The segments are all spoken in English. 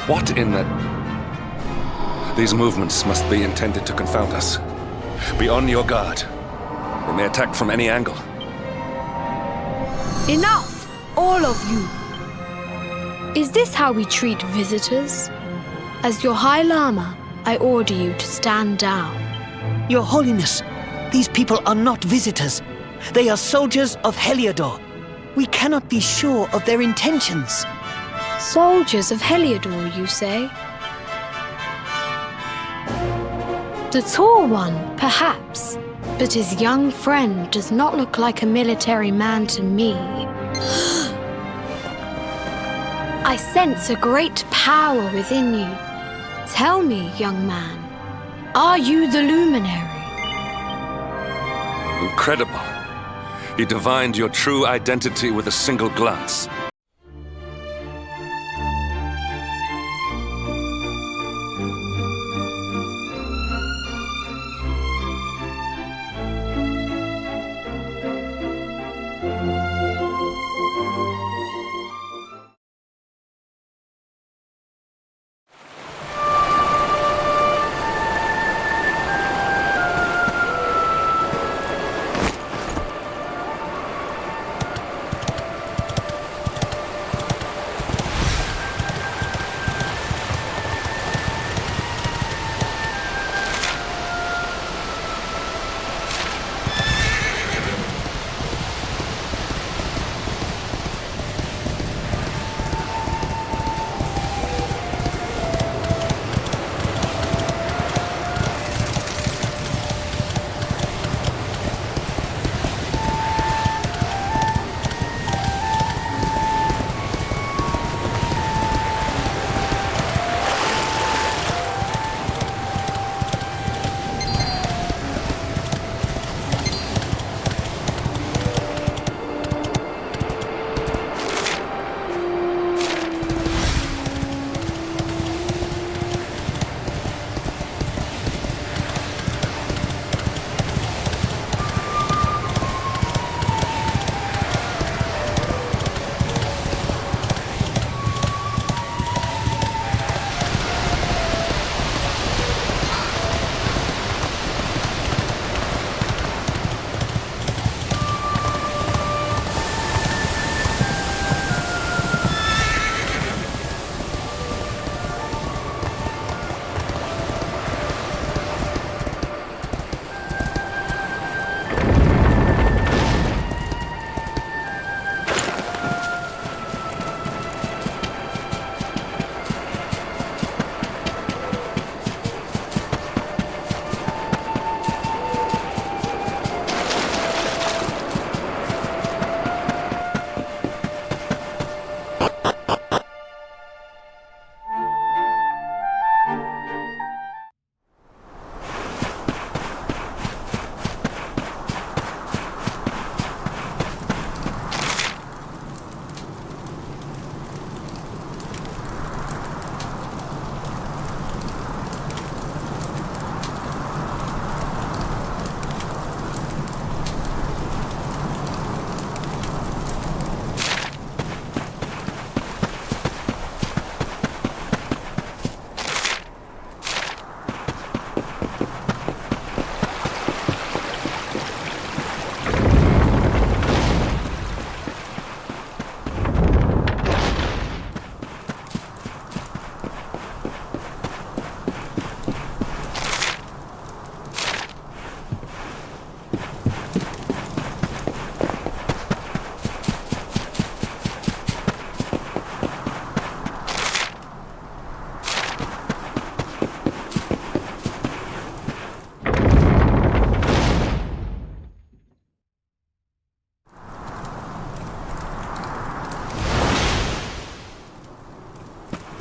What in the... These movements must be intended to confound us. Be on your guard. They may attack from any angle. Enough! All of you! Is this how we treat visitors? As your High Lama, I order you to stand down. Your Holiness, these people are not visitors. They are soldiers of Heliodor. We cannot be sure of their intentions. Soldiers of Heliodor, you say? The tall one, perhaps, but his young friend does not look like a military man to me. I sense a great power within you. Tell me, young man, are you the luminary? Incredible. He divined your true identity with a single glance.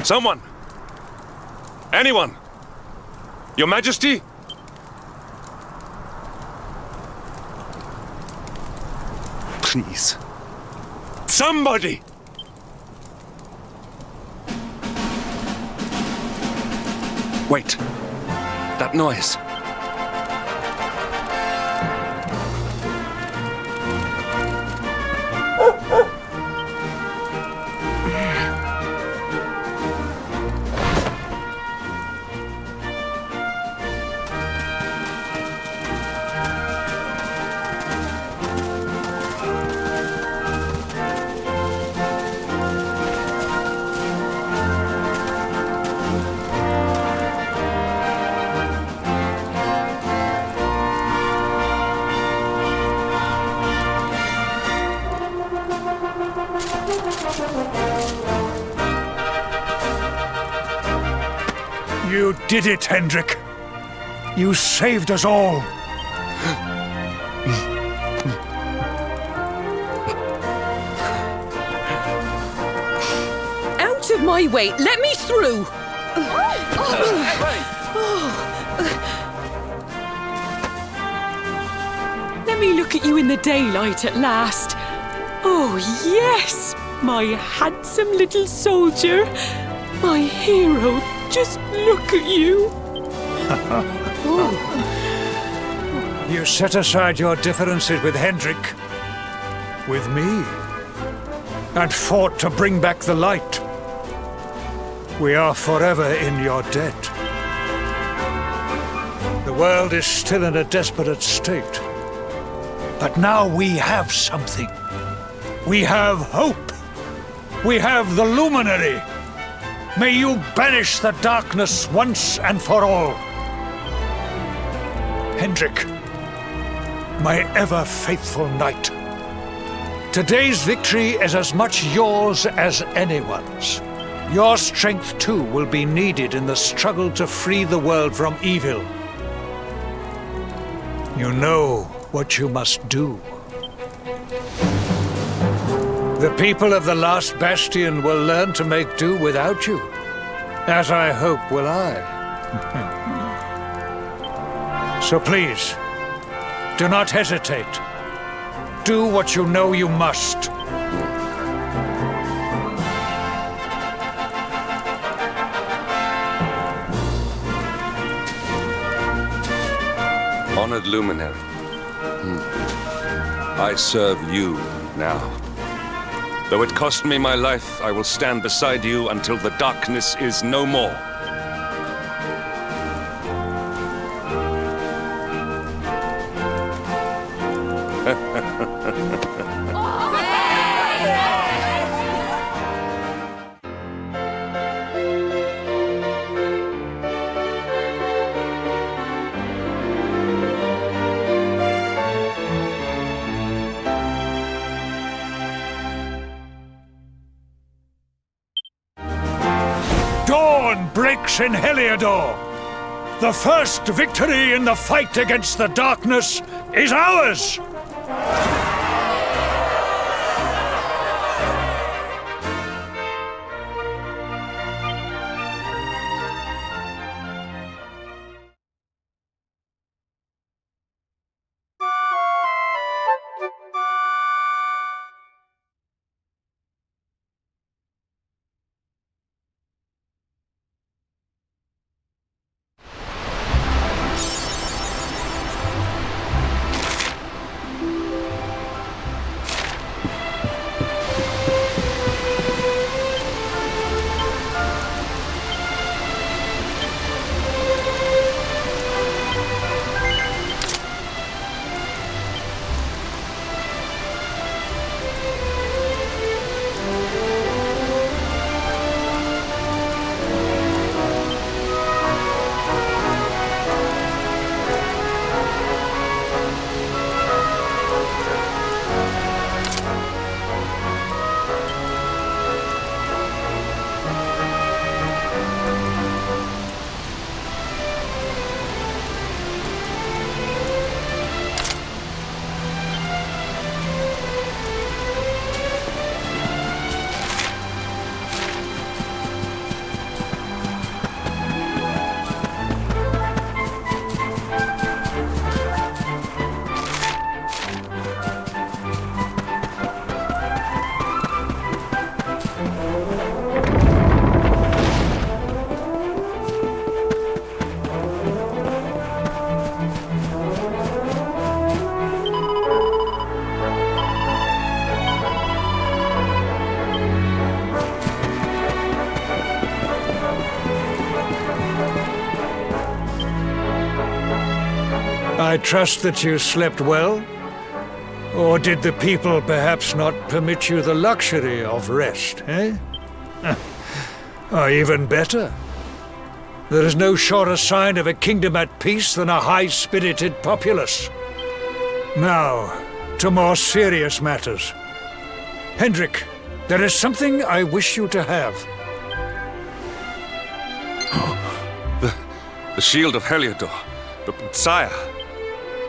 Someone! Anyone! Your Majesty? Please. Somebody! Wait. That noise. You did it, Hendrik. You saved us all. Out of my way! Let me through! Let me look at you in the daylight at last. Oh, yes! My handsome little soldier. My hero. Just look at you. You set aside your differences with Hendrik, with me, and fought to bring back the light. We are forever in your debt. The world is still in a desperate state. But now we have something. We have hope. We have the luminary. May you banish the darkness once and for all. Hendrik, my ever-faithful knight. Today's victory is as much yours as anyone's. Your strength, too, will be needed in the struggle to free the world from evil. You know what you must do. The people of the last bastion will learn to make do without you, as I hope will I. So please, do not hesitate. Do what you know you must. Honored luminary, I serve you now. Though it cost me my life, I will stand beside you until the darkness is no more. Dawn breaks in Heliodor. The first victory in the fight against the darkness is ours! I trust that you slept well? Or did the people perhaps not permit you the luxury of rest, eh? Or even better, there is no surer sign of a kingdom at peace than a high-spirited populace. Now, to more serious matters. Hendrik, there is something I wish you to have. The shield of Heliodor. But, sire...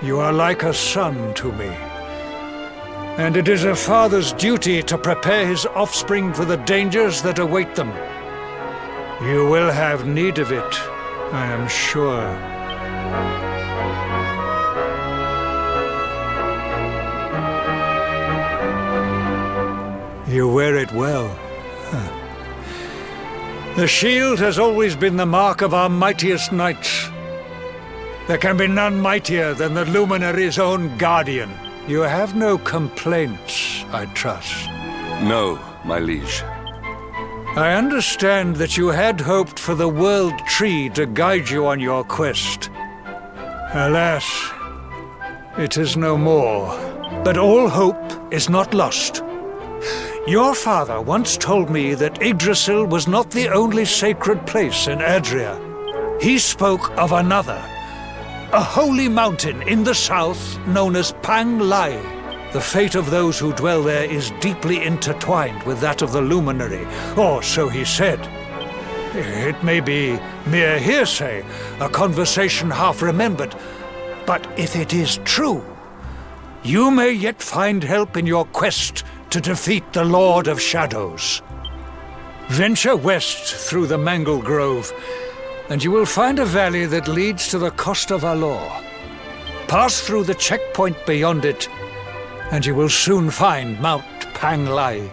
You are like a son to me. And it is a father's duty to prepare his offspring for the dangers that await them. You will have need of it, I am sure. You wear it well. The shield has always been the mark of our mightiest knights. There can be none mightier than the Luminary's own guardian. You have no complaints, I trust. No, my liege. I understand that you had hoped for the World Tree to guide you on your quest. Alas, it is no more. But all hope is not lost. Your father once told me that Yggdrasil was not the only sacred place in Adria. He spoke of another, a holy mountain in the south known as Panglai. The fate of those who dwell there is deeply intertwined with that of the Luminary, or so he said. It may be mere hearsay, a conversation half remembered, but if it is true, you may yet find help in your quest to defeat the Lord of Shadows. Venture west through the Mangle Grove, and you will find a valley that leads to the Coast of Alor. Pass through the checkpoint beyond it, and you will soon find Mount Panglai.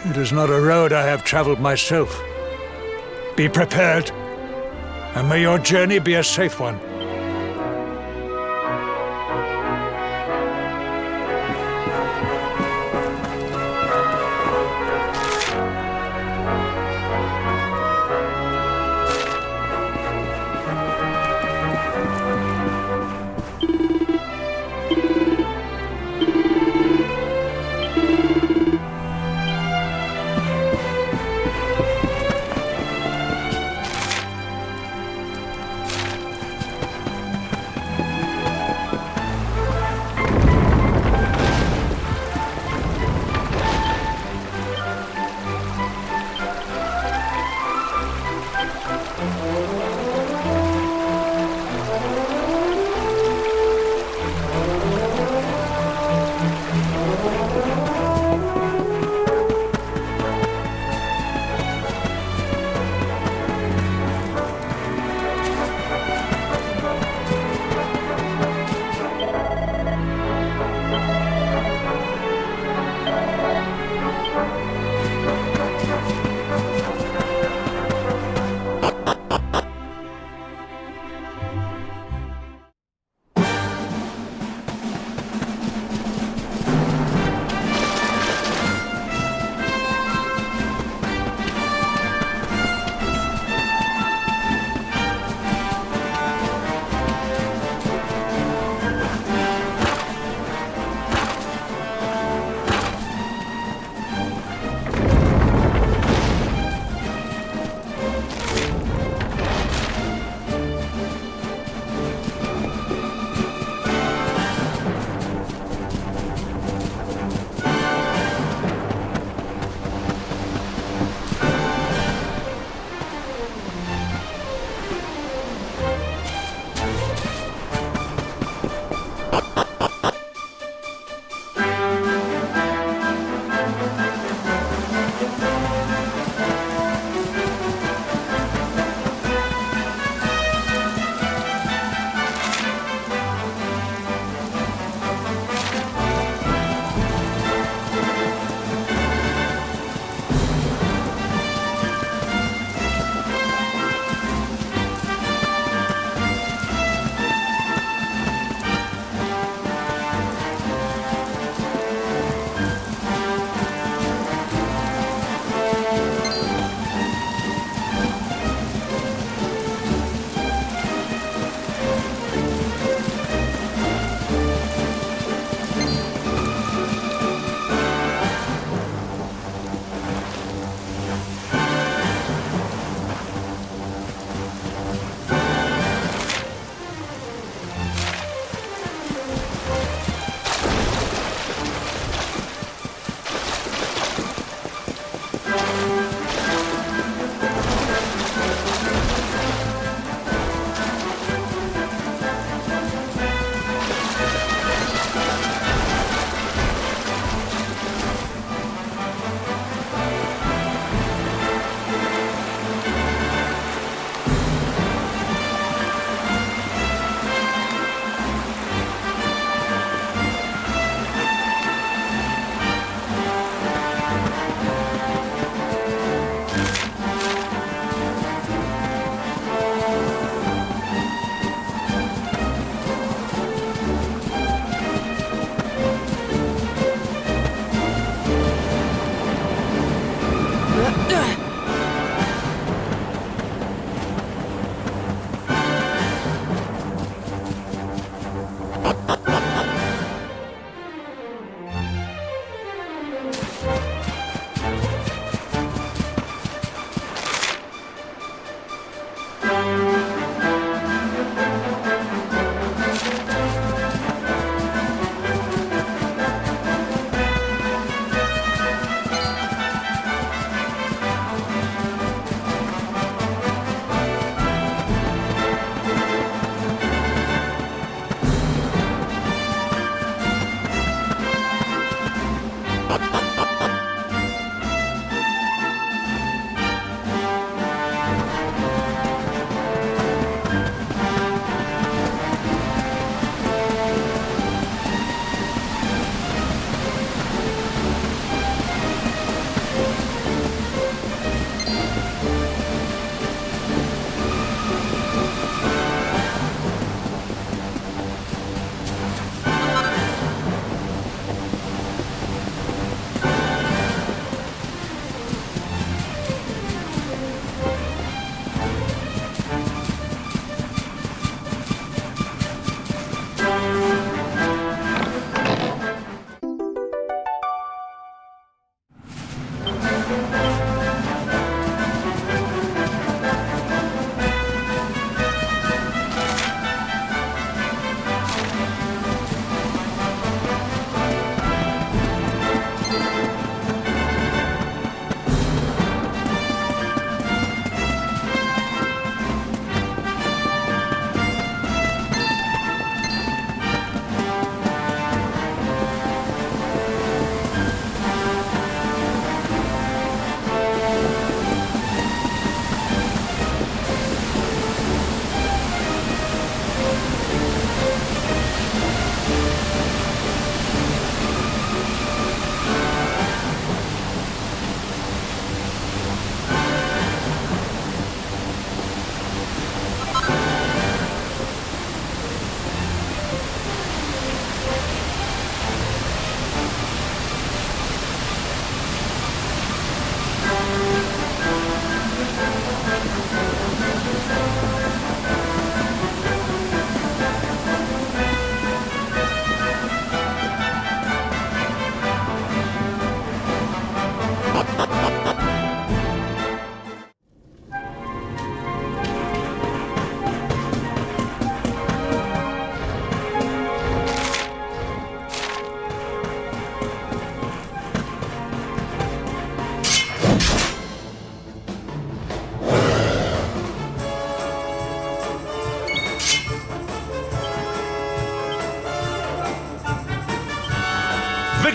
It is not a road I have traveled myself. Be prepared, and may your journey be a safe one.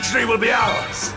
Victory will be ours!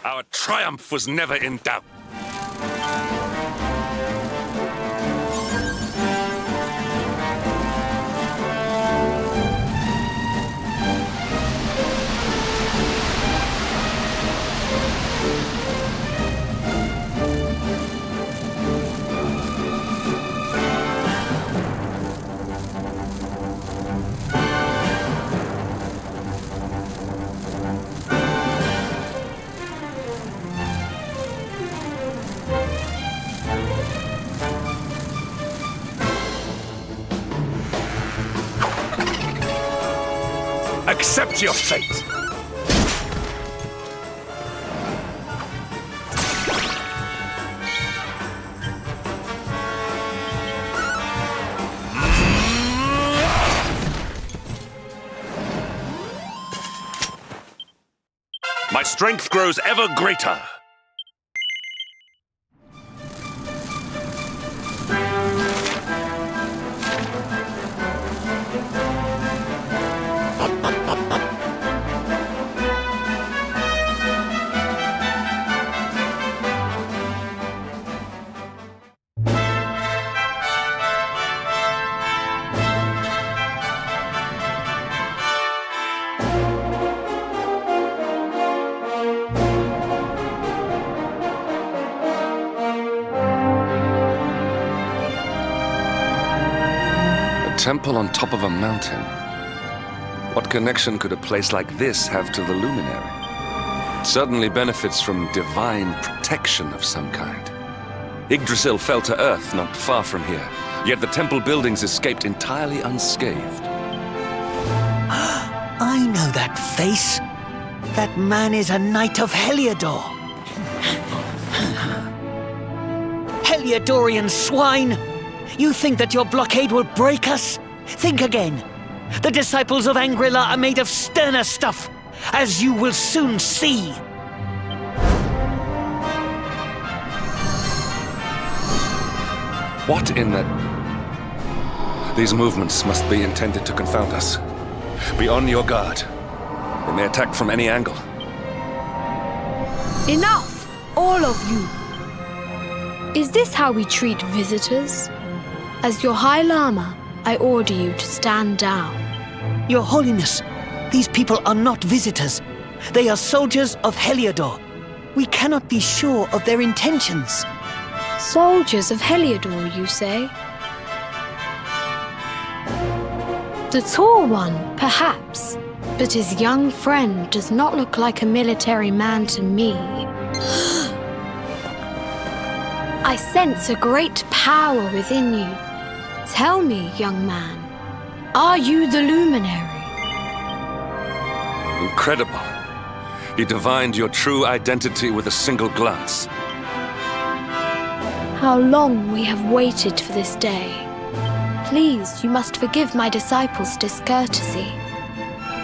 Our triumph was never in doubt. Accept your fate! My strength grows ever greater. temple on top of a mountain. What connection could a place like this have to the luminary? It certainly benefits from divine protection of some kind. Yggdrasil fell to earth not far from here, yet the temple buildings escaped entirely unscathed. I know that face. That man is a knight of Heliodor. Heliodorian swine! You think that your blockade will break us? Think again. The disciples of Angrila are made of sterner stuff, as you will soon see. What in the... These movements must be intended to confound us. Be on your guard. They may attack from any angle. Enough, all of you. Is this how we treat visitors? As your High Lama, I order you to stand down. Your Holiness, these people are not visitors. They are soldiers of Heliodor. We cannot be sure of their intentions. Soldiers of Heliodor, you say? The tall one, perhaps, but his young friend does not look like a military man to me. I sense a great power within you. Tell me, young man, are you the luminary? Incredible. He divined your true identity with a single glance. How long we have waited for this day. Please, you must forgive my disciples' discourtesy.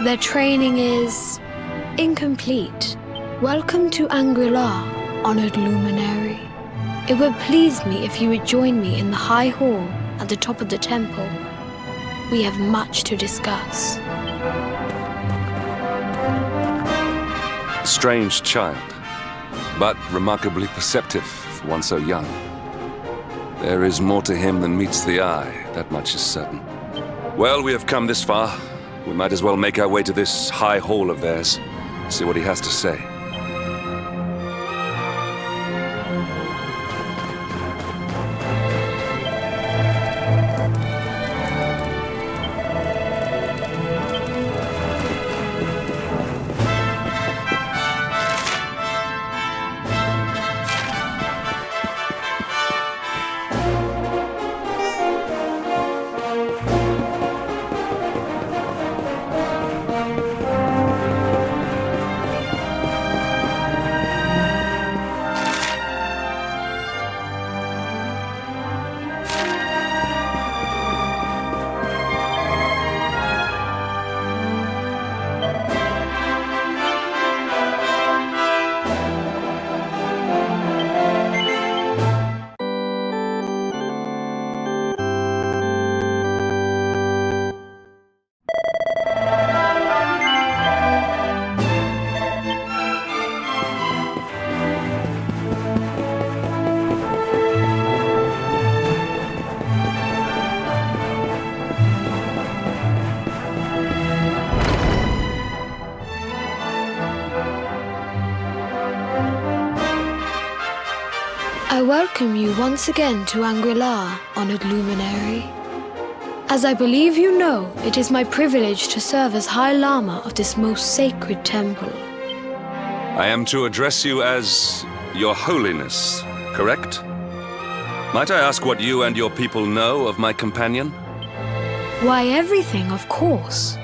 Their training is incomplete. Welcome to Angrila, honored luminary. It would please me if you would join me in the high hall at the top of the temple. We have much to discuss. Strange child, but remarkably perceptive for one so young. There is more to him than meets the eye, that much is certain. Well, we have come this far. We might as well make our way to this high hall of theirs, see what he has to say. I welcome you once again to Angrila, honored luminary. As I believe you know, it is my privilege to serve as High Lama of this most sacred temple. I am to address you as Your Holiness, correct? Might I ask what you and your people know of my companion? Why, everything, of course.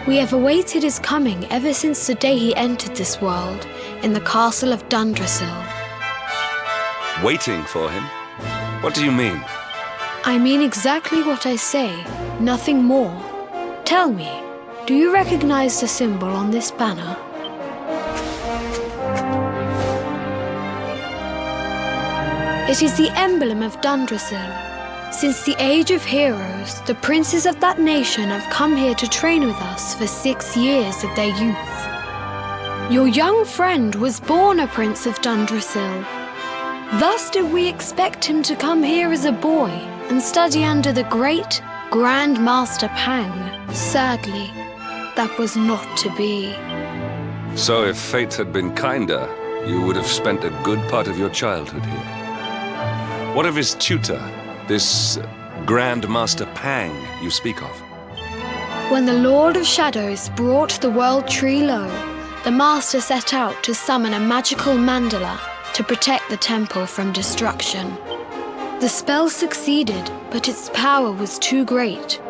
We have awaited his coming ever since the day he entered this world in the castle of Dundrasil. Waiting for him? What do you mean? I mean exactly what I say, nothing more. Tell me, do you recognize the symbol on this banner? It is the emblem of Dundrasil. Since the age of heroes, the princes of that nation have come here to train with us for 6 years of their youth. Your young friend was born a prince of Dundrasil. Thus did we expect him to come here as a boy and study under the great Grand Master Pang. Sadly, that was not to be. So if fate had been kinder, you would have spent a good part of your childhood here. What of his tutor, this Grand Master Pang you speak of? When the Lord of Shadows brought the world tree low, the Master set out to summon a magical mandala to protect the temple from destruction. The spell succeeded, but its power was too great.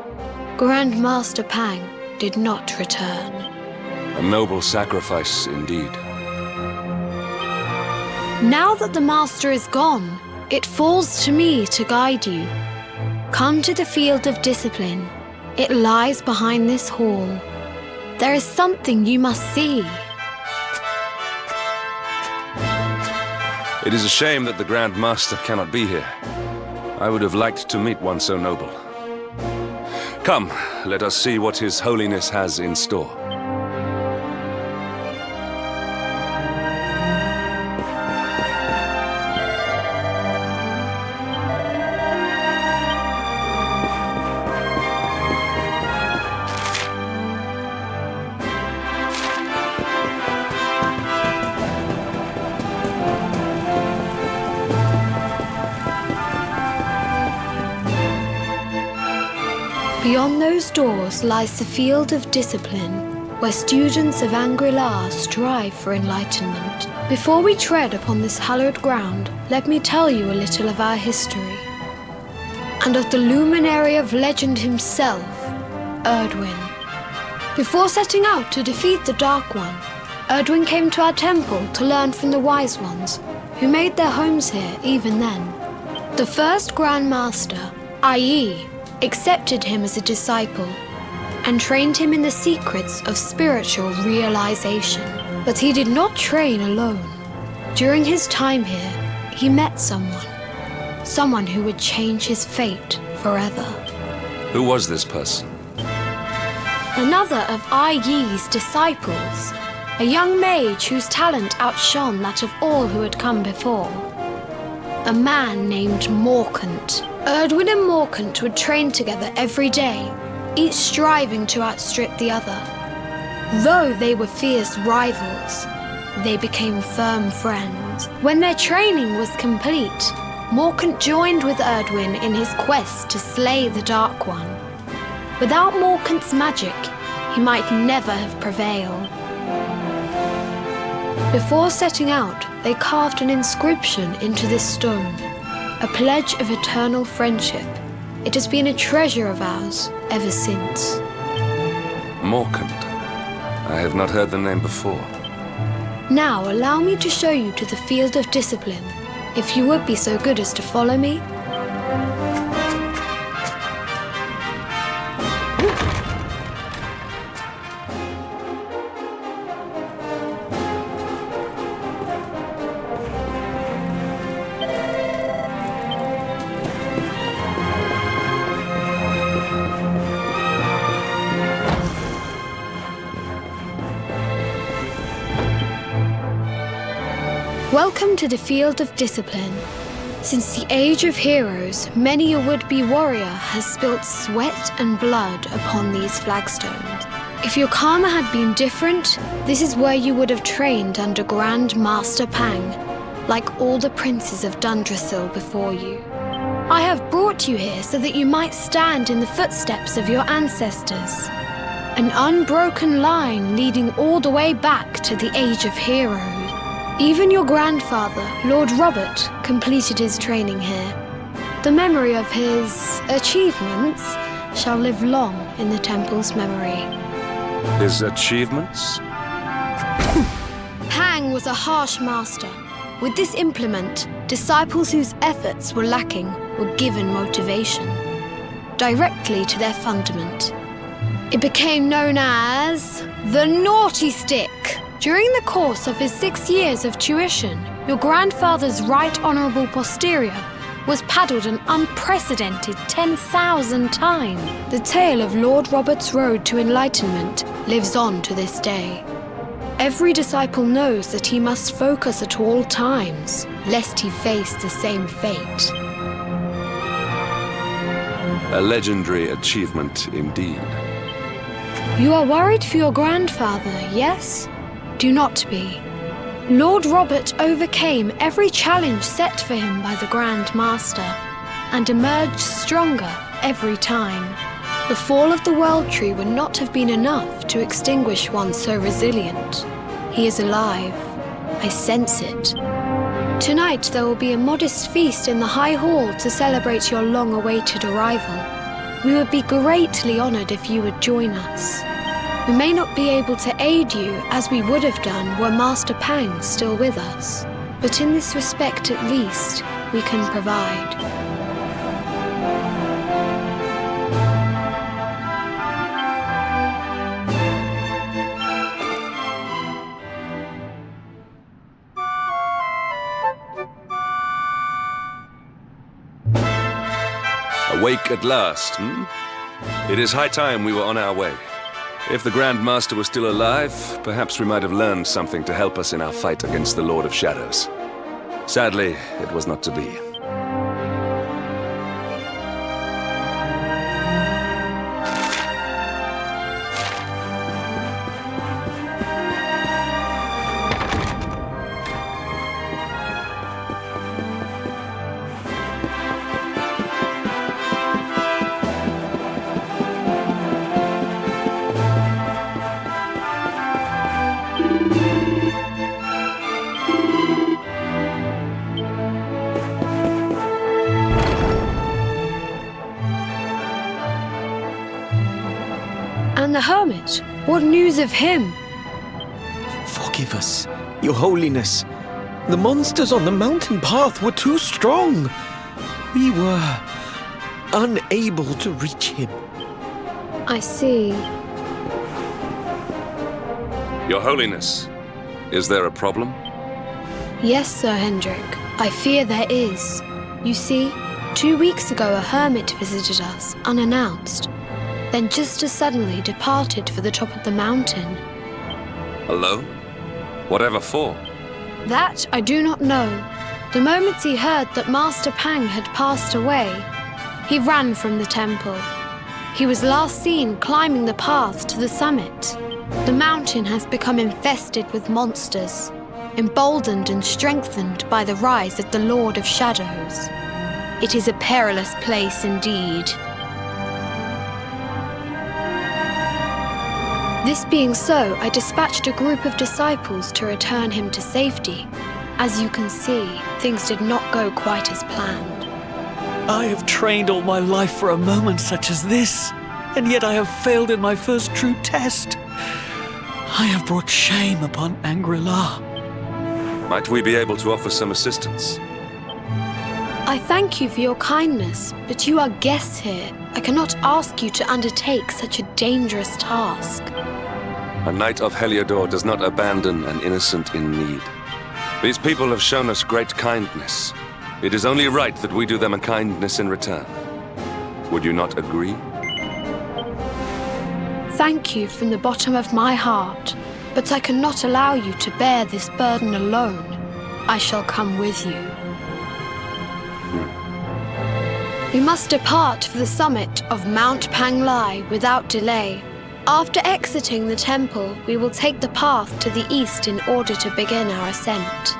Grand Master Pang did not return. A noble sacrifice indeed. Now that the Master is gone, it falls to me to guide you. Come to the field of discipline. It lies behind this hall. There is something you must see. It is a shame that the Grand Master cannot be here. I would have liked to meet one so noble. Come, let us see what His Holiness has in store. Beyond those doors lies the field of discipline, where students of Angri-La strive for enlightenment. Before we tread upon this hallowed ground, let me tell you a little of our history, and of the luminary of legend himself, Erdwin. Before setting out to defeat the Dark One, Erdwin came to our temple to learn from the Wise Ones, who made their homes here even then. The first Grand Master, ehhh, accepted him as a disciple and trained him in the secrets of spiritual realization. But he did not train alone. During his time here, he met someone who would change his fate forever. Who was this person? Another of ehhh's disciples, a young mage whose talent outshone that of all who had come before. A man named Morkant. Erdwin and Morkant would train together every day, each striving to outstrip the other. Though they were fierce rivals, they became firm friends. When their training was complete, Morkant joined with Erdwin in his quest to slay the Dark One. Without Morkant's magic, he might never have prevailed. Before setting out, they carved an inscription into this stone, a pledge of eternal friendship. It has been a treasure of ours ever since. Morkant. I have not heard the name before. Now allow me to show you to the field of discipline, if you would be so good as to follow me. Welcome to the field of discipline. Since the age of heroes, many a would-be warrior has spilt sweat and blood upon these flagstones. If your karma had been different, this is where you would have trained under Grand Master Pang, like all the princes of Dundrasil before you. I have brought you here so that you might stand in the footsteps of your ancestors, an unbroken line leading all the way back to the age of heroes. Even your grandfather, Lord Robert, completed his training here. The memory of his achievements shall live long in the temple's memory. His achievements? Pang was a harsh master. With this implement, disciples whose efforts were lacking were given motivation, directly to their fundament. It became known as the Naughty Stick. During the course of his 6 years of tuition, your grandfather's right honourable posterior was paddled an unprecedented 10,000 times. The tale of Lord Robert's road to enlightenment lives on to this day. Every disciple knows that he must focus at all times, lest he face the same fate. A legendary achievement indeed. You are worried for your grandfather, yes? Do not be. Lord Robert overcame every challenge set for him by the Grand Master and emerged stronger every time. The fall of the World Tree would not have been enough to extinguish one so resilient. He is alive. I sense it. Tonight there will be a modest feast in the High Hall to celebrate your long-awaited arrival. We would be greatly honored if you would join us. We may not be able to aid you as we would have done were Master Pang still with us, but in this respect at least, we can provide. Awake at last, hmm? It is high time we were on our way. If the Grand Master was still alive, perhaps we might have learned something to help us in our fight against the Lord of Shadows. Sadly, it was not to be. And the hermit? What news of him? Forgive us, Your Holiness. The monsters on the mountain path were too strong. We were unable to reach him. I see. Your Holiness, is there a problem? Yes, Sir Hendrik. I fear there is. You see, 2 weeks ago a hermit visited us, unannounced. Then just as suddenly departed for the top of the mountain. Alone? Whatever for? That I do not know. The moment he heard that Master Pang had passed away, he ran from the temple. He was last seen climbing the path to the summit. The mountain has become infested with monsters, emboldened and strengthened by the rise of the Lord of Shadows. It is a perilous place indeed. This being so, I dispatched a group of disciples to return him to safety. As you can see, things did not go quite as planned. I have trained all my life for a moment such as this, and yet I have failed in my first true test. I have brought shame upon Angri-La. Might we be able to offer some assistance? I thank you for your kindness, but you are guests here. I cannot ask you to undertake such a dangerous task. A knight of Heliodor does not abandon an innocent in need. These people have shown us great kindness. It is only right that we do them a kindness in return. Would you not agree? Thank you from the bottom of my heart, but I cannot allow you to bear this burden alone. I shall come with you. We must depart for the summit of Mount Panglai without delay. After exiting the temple, we will take the path to the east in order to begin our ascent.